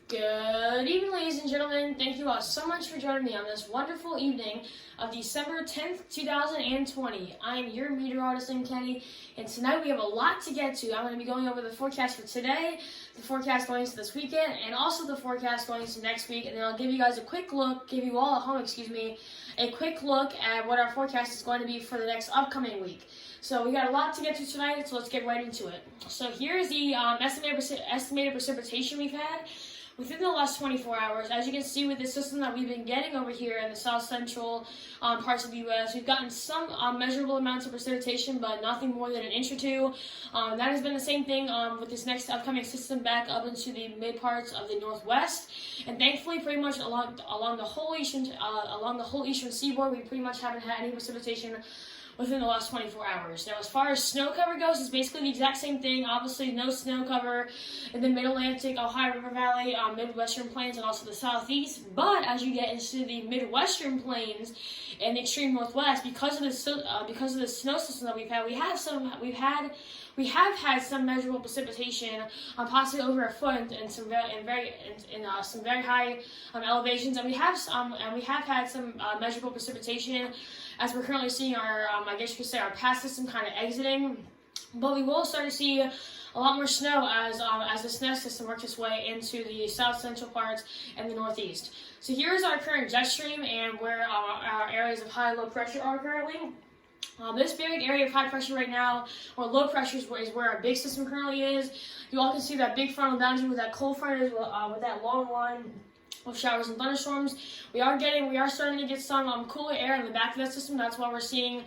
Good evening, ladies and gentlemen. Thank you all so much for joining me on this wonderful evening of December 10th, 2020. I am your meteorologist, Kenny, and tonight we have a lot to get to. I'm going to be going over the forecast for today, the forecast going into this weekend, and also the forecast going into next week. And then I'll give you guys a quick look, give you all at home, a quick look at what our forecast is going to be for the next upcoming week. So we got a lot to get to tonight, so let's get right into it. So here's the estimated precipitation we've had within the last 24 hours. As you can see with the system that we've been getting over here in the south central parts of the U.S., we've gotten some measurable amounts of precipitation, but nothing more than an inch or two. That has been the same thing with this next upcoming system back up into the mid parts of the northwest. And thankfully, pretty much along the whole eastern seaboard, we pretty much haven't had any precipitation within the last 24 hours. Now, as far as snow cover goes, it's basically the exact same thing. Obviously, no snow cover in the Mid-Atlantic, Ohio River Valley, Midwestern Plains, and also the Southeast. But as you get into the Midwestern Plains and the extreme Northwest, because of the snow system that we've had, we have had some measurable precipitation, possibly over a foot in some very high elevations, and we have had some measurable precipitation as we're currently seeing our, I guess you could say, our past system kind of exiting. But we will start to see a lot more snow as the snow system works its way into the south central parts and the northeast. So here's our current jet stream and where our areas of high and low pressure are currently. This big area of high pressure right now, or low pressure, is where our big system currently is. You all can see that big frontal boundary with that cold front, with that long line of showers and thunderstorms. We are starting to get some cooler air in the back of that system. That's why we're seeing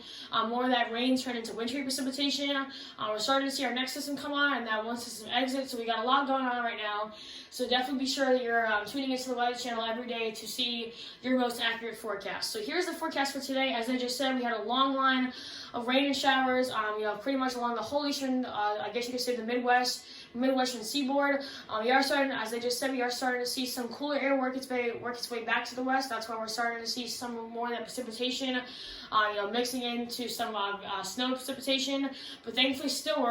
more of that rain turn into wintry precipitation. We're starting to see our next system come on, and that one system exit. So we got a lot going on right now. So definitely be sure that you're tuning into the Weather Channel every day to see your most accurate forecast. So here's the forecast for today. As I just said, we had a long line of rain and showers, pretty much along the whole eastern, I guess you could say the Midwestern seaboard. We are starting, as I just said, to see some cooler air work its way back to the west. That's why we're starting to see some more of that precipitation, mixing into some snow precipitation. But thankfully, still,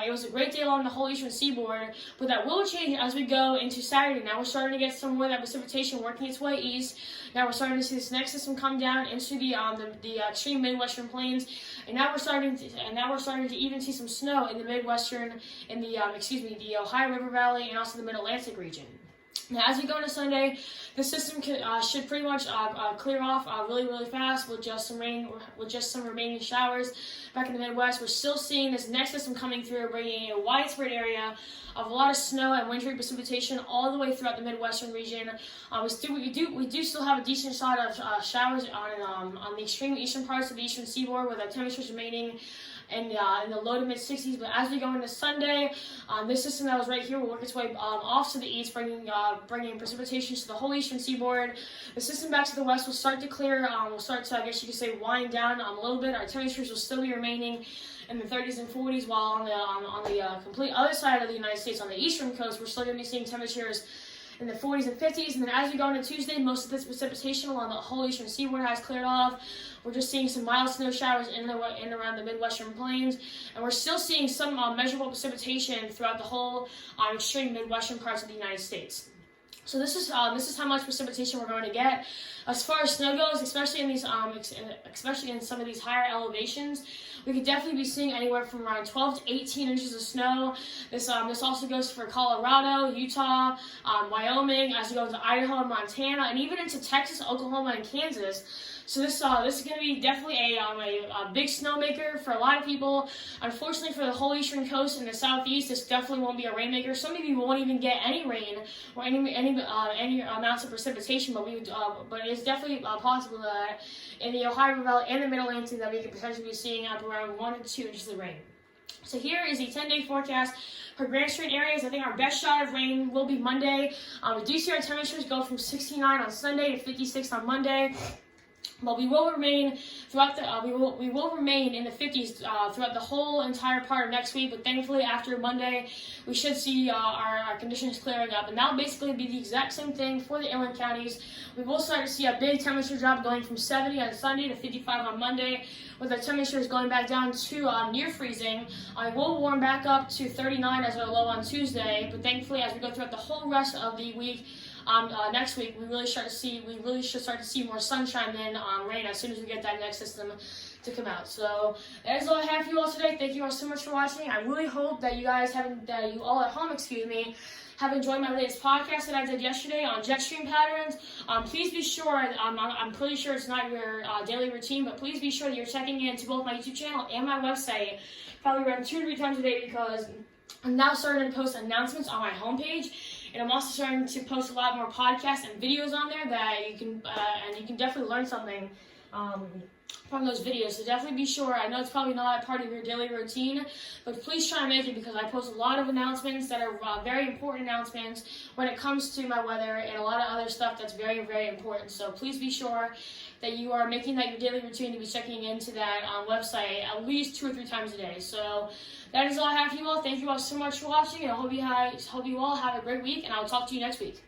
it was a great day along the whole eastern seaboard. But that will change as we go into Saturday. Now we're starting to get some more of that precipitation working its way east. Now we're starting to see this next system come down into the extreme Midwestern Plains, and now we're starting to even see some snow in the Midwestern, in the Ohio River Valley, and also the Mid-Atlantic region. Now, as we go into Sunday, the system should pretty much clear off really fast with just some rain, with just some remaining showers back in the Midwest. We're still seeing this next system coming through, bringing a widespread area of a lot of snow and wintry precipitation all the way throughout the Midwestern region. We do still have a decent shot of showers on the extreme eastern parts of the eastern seaboard, with our temperatures remaining in the low to mid 60s. But as we go into Sunday, this system that was right here will work its way off to the east, bringing precipitation to the whole eastern seaboard. The system back to the west will start to clear. Will start to, I guess you could say, wind down a little bit. Our temperatures will still be remaining in the 30s and 40s, while on the complete other side of the United States, on the eastern coast, we're still going to be seeing temperatures in the 40s and 50s. And then as we go into Tuesday, most of this precipitation along the whole eastern seaboard has cleared off. We're just seeing some mild snow showers in and around the Midwestern Plains, and we're still seeing some measurable precipitation throughout the whole extreme Midwestern parts of the United States. So this is how much precipitation we're going to get. As far as snow goes, especially in some of these higher elevations, we could definitely be seeing anywhere from around 12 to 18 inches of snow. This also goes for Colorado, Utah, Wyoming, as you go into Idaho and Montana, and even into Texas, Oklahoma, and Kansas. So this is going to be definitely a big snowmaker for a lot of people. Unfortunately, for the whole eastern coast and the southeast, this definitely won't be a rainmaker. Some of you won't even get any rain or any amounts of precipitation, but it's definitely possible that in the Ohio River Valley and the Mid-Atlantic that we could potentially be seeing up around 1 to 2 inches of rain. So here is the 10-day forecast for Grand Strait areas. I think our best shot of rain will be Monday. We do see our temperatures go from 69 on Sunday to 56 on Monday. But we will remain throughout the we will remain in the 50s throughout the whole entire part of next week. But thankfully, after Monday, we should see our conditions clearing up, and that'll basically be the exact same thing for the inland counties. We will start to see a big temperature drop going from 70 on Sunday to 55 on Monday, with our temperatures going back down to near freezing. It will warm back up to 39 as our low on Tuesday. But thankfully, as we go throughout the whole rest of the week. Next week, we really should start to see more sunshine than rain as soon as we get that next system to come out. So that is all I have for you all today. Thank you all so much for watching. I really hope that you all at home, have enjoyed my latest podcast that I did yesterday on jet stream patterns. Please be sure, I'm pretty sure it's not your daily routine, but please be sure that you're checking in to both my YouTube channel and my website probably around 2 to 3 times a day, because I'm now starting to post announcements on my homepage. And I'm also starting to post a lot more podcasts and videos on there that you can definitely learn something from those videos. So definitely be sure. I know it's probably not part of your daily routine, but please try and make it, because I post a lot of announcements that are very important announcements when it comes to my weather and a lot of other stuff that's very, very important. So please be sure that you are making that your daily routine to be checking into that website at least 2 or 3 times a day. So that is all I have for you all. Thank you all so much for watching, and I hope you all have a great week, and I'll talk to you next week.